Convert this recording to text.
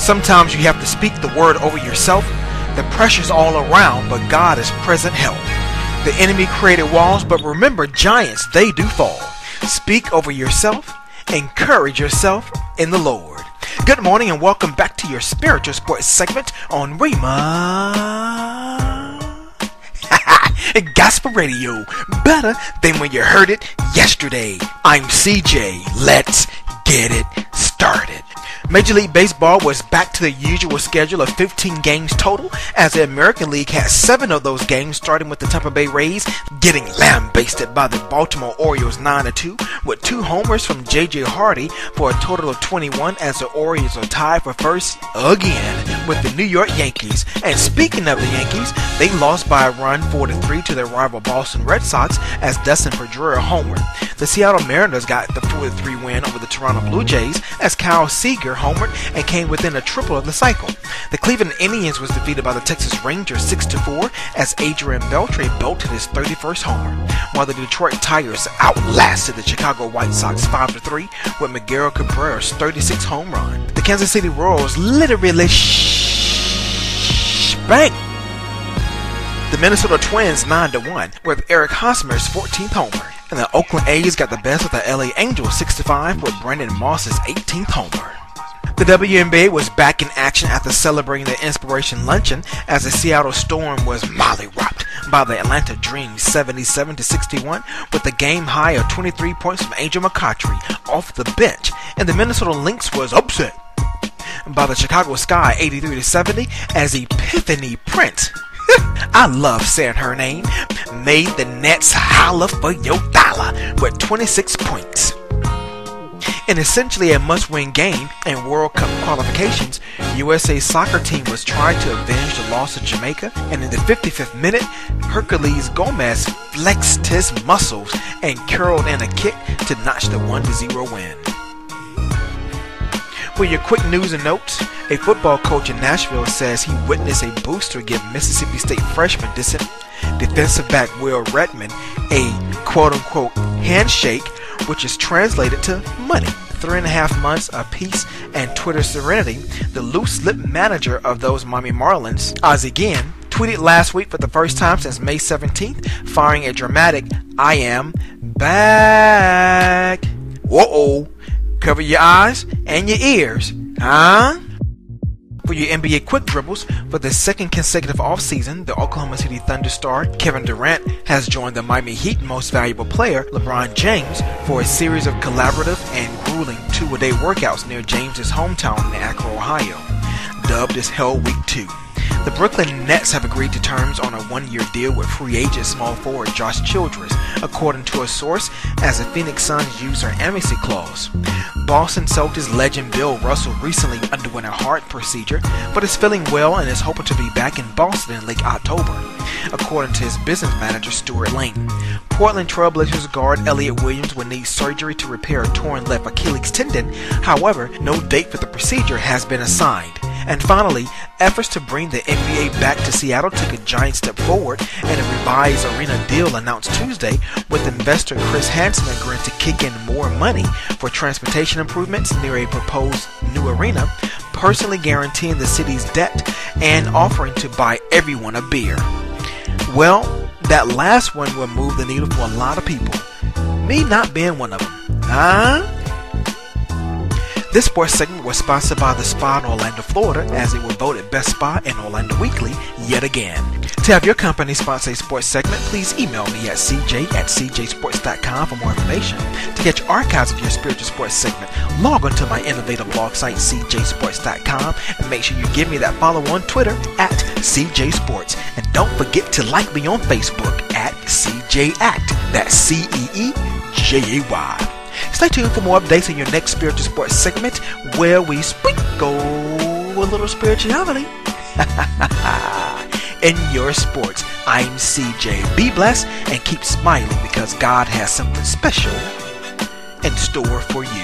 Sometimes you have to speak the word over yourself. The pressure's all around, but God is present help. The enemy created walls, but remember, giants, they do fall. Speak over yourself. Encourage yourself in the Lord. Good morning and welcome back to your spiritual sports segment on Rhema Gospel Radio. Better than when you heard it yesterday. I'm CJ. Let's get it started. Major League Baseball was back to the usual schedule of 15 games total, as the American League had 7 of those games, starting with the Tampa Bay Rays getting lambasted by the Baltimore Orioles 9-2, with 2 homers from J.J. Hardy for a total of 21, as the Orioles are tied for first again with the New York Yankees. And speaking of the Yankees, they lost by a run 4-3 to their rival Boston Red Sox as Dustin Pedroia homered. The Seattle Mariners got the 4-3 win over the Toronto Blue Jays as Kyle Seager homered and came within a triple of the cycle. The Cleveland Indians was defeated by the Texas Rangers 6-4 as Adrian Beltre belted his 31st homer, while the Detroit Tigers outlasted the Chicago White Sox 5-3 with Miguel Cabrera's 36th home run. The Kansas City Royals literally spanked the Minnesota Twins 9-1 with Eric Hosmer's 14th homer. And the Oakland A's got the best of the LA Angels 6-5 with Brandon Moss's 18th homer. The WNBA was back in action after celebrating the Inspiration Luncheon as the Seattle Storm was mollywopped by the Atlanta Dream 77-61 with a game high of 23 points from Angel McCoughtry off the bench, and the Minnesota Lynx was upset by the Chicago Sky 83-70 as Epiphany Prince, I love saying her name, made the Nets holla for your dollar with 26 points. In essentially a must-win game in World Cup qualifications, USA soccer team was trying to avenge the loss of Jamaica, and in the 55th minute, Hercules Gomez flexed his muscles and curled in a kick to notch the 1-0 win. For your quick news and notes, a football coach in Nashville says he witnessed a booster give Mississippi State freshman defensive back Will Redmond a quote-unquote handshake, which is translated to money. 3.5 months apiece and Twitter serenity, the loose-lipped manager of those Miami Marlins, Ozzie Guillen, tweeted last week for the first time since May 17th, firing a dramatic, "I am back." Whoa-oh. Cover your eyes and your ears, huh? For your NBA quick dribbles, for the second consecutive offseason, the Oklahoma City Thunder star Kevin Durant has joined the Miami Heat most valuable player, LeBron James, for a series of collaborative and grueling 2-a-day workouts near James's hometown in Akron, Ohio, dubbed as Hell Week 2. The Brooklyn Nets have agreed to terms on a 1-year deal with free agent small forward Josh Childress, according to a source, as the Phoenix Suns use their amnesty clause. Boston Celtics legend Bill Russell recently underwent a heart procedure, but is feeling well and is hoping to be back in Boston in late October, according to his business manager Stuart Lane. Portland Trailblazers guard Elliott Williams will need surgery to repair a torn left Achilles tendon. However, no date for the procedure has been assigned. And finally, efforts to bring the NBA back to Seattle took a giant step forward in a revised arena deal announced Tuesday, with investor Chris Hansen agreeing to kick in more money for transportation improvements near a proposed new arena, personally guaranteeing the city's debt and offering to buy everyone a beer. Well, that last one will move the needle for a lot of people. Me not being one of them. Huh? This sports segment was sponsored by The Spa in Orlando, Florida, as it was voted Best Spa in Orlando Weekly yet again. To have your company sponsor a sports segment, please email me at cj@cjsports.com for more information. To catch archives of your spiritual sports segment, log on to my innovative blog site, cjsports.com, and make sure you give me that follow on Twitter at cjsports. And don't forget to like me on Facebook at cjact. That's CEEJAY. Stay tuned for more updates on your next spiritual sports segment, where we sprinkle a little spirituality in your sports. I'm CJ. Be blessed and keep smiling, because God has something special in store for you.